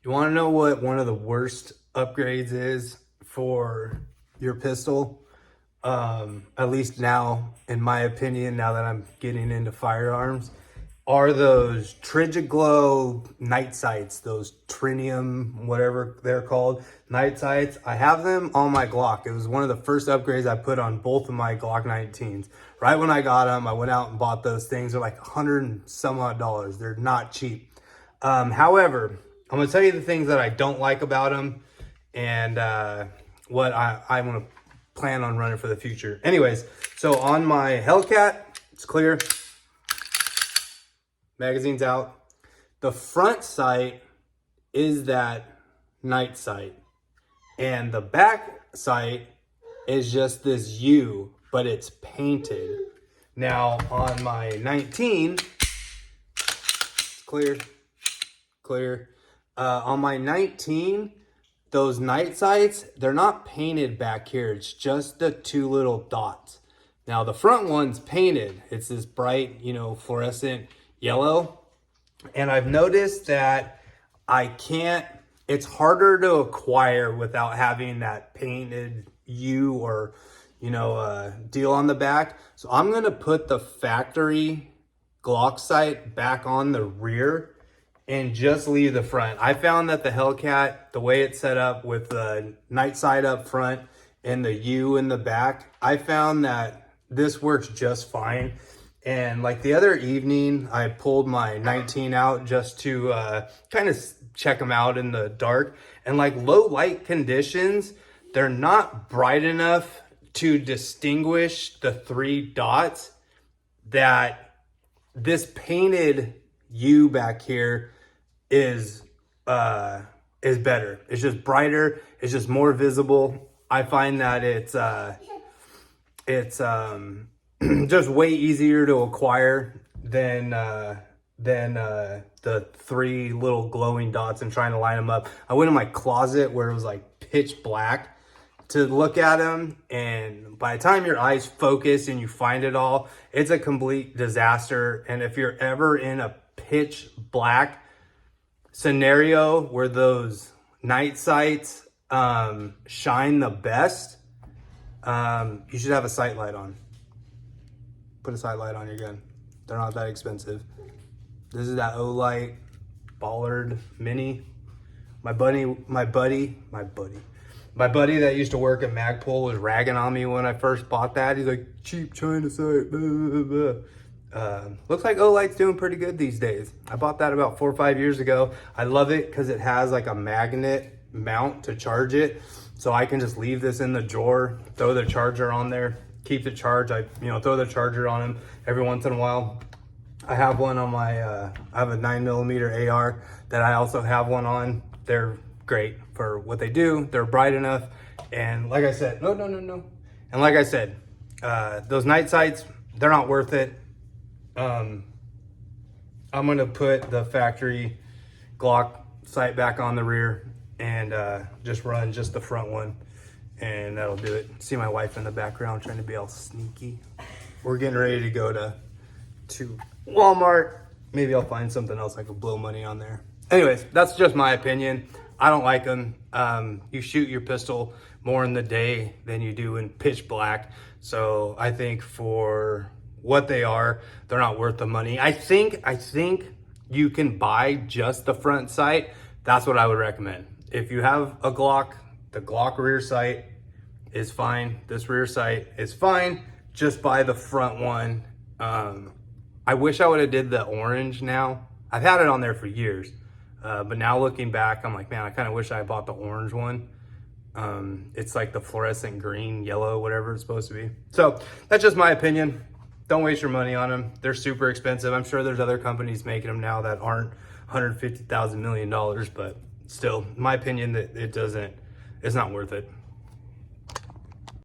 You want to know what one of the worst upgrades is for your pistol? At least now, in my opinion, now that I'm getting into firearms, are those Trigiglow night sights, those Trinium, whatever they're called, night sights. I have them on my Glock. It was one of the first upgrades I put on both of my Glock 19s. Right when I got them, I went out and bought those things. They're like $100 and some odd. They're not cheap. However, I'm gonna tell you the things that I don't like about them and what I'm gonna plan on running for the future. Anyways, so on my Hellcat, it's clear. Magazine's out. The front sight is that night sight. And the back sight is just this U, but it's painted. Now on my 19, it's clear. On my 19, those night sights, they're not painted back here. It's just the two little dots. Now the front one's painted. It's this bright, fluorescent yellow. And I've noticed that it's harder to acquire without having that painted U or, deal on the back. So I'm going to put the factory Glock sight back on the rear and just leave the front. I found that the Hellcat, the way it's set up with the night sight up front and the U in the back, I found that this works just fine. And like the other evening, I pulled my 19 out just to kind of check them out in the dark. And like low light conditions, they're not bright enough to distinguish the three dots that this painted U back here is better. It's just brighter. It's just more visible. I find that it's just way easier to acquire than the three little glowing dots and trying to line them up. I went in my closet where it was like pitch black to look at them, and by the time your eyes focus and you find it all, it's a complete disaster. And if you're ever in a pitch black scenario where those night sights shine the best, you should have a sight light on. Put a sight light on your gun. They're not that expensive. This is that Olight Ballard Mini. My buddy that used to work at Magpul was ragging on me when I first bought that. He's like, cheap China sight, blah, blah, blah. Looks like Olight's doing pretty good these days. I bought that about 4 or 5 years ago. I love it because it has like a magnet mount to charge it. So I can just leave this in the drawer, throw the charger on there, keep the charge. I throw the charger on him every once in a while. I have one on my, I have a 9mm AR that I also have one on. They're great for what they do. They're bright enough. And like I said, no. And like I said, those night sights, they're not worth it. I'm gonna put the factory Glock sight back on the rear and just run just the front one. And that'll do it. See my wife in the background trying to be all sneaky. We're getting ready to go to Walmart. Maybe I'll find something else I could blow money on there. Anyways, that's just my opinion. I don't like them. You shoot your pistol more in the day than you do in pitch black. So I think for what they are, they're not worth the money. I think you can buy just the front sight. That's what I would recommend. If you have a Glock, the Glock rear sight is fine. This rear sight is fine. Just buy the front one. I wish I would have did the orange now. I've had it on there for years. But now looking back, I'm like, man, I kind of wish I bought the orange one. It's like the fluorescent green, yellow, whatever it's supposed to be. So that's just my opinion. Don't waste your money on them. They're super expensive. I'm sure there's other companies making them now that aren't $150,000 million, but still, in my opinion, that it's not worth it.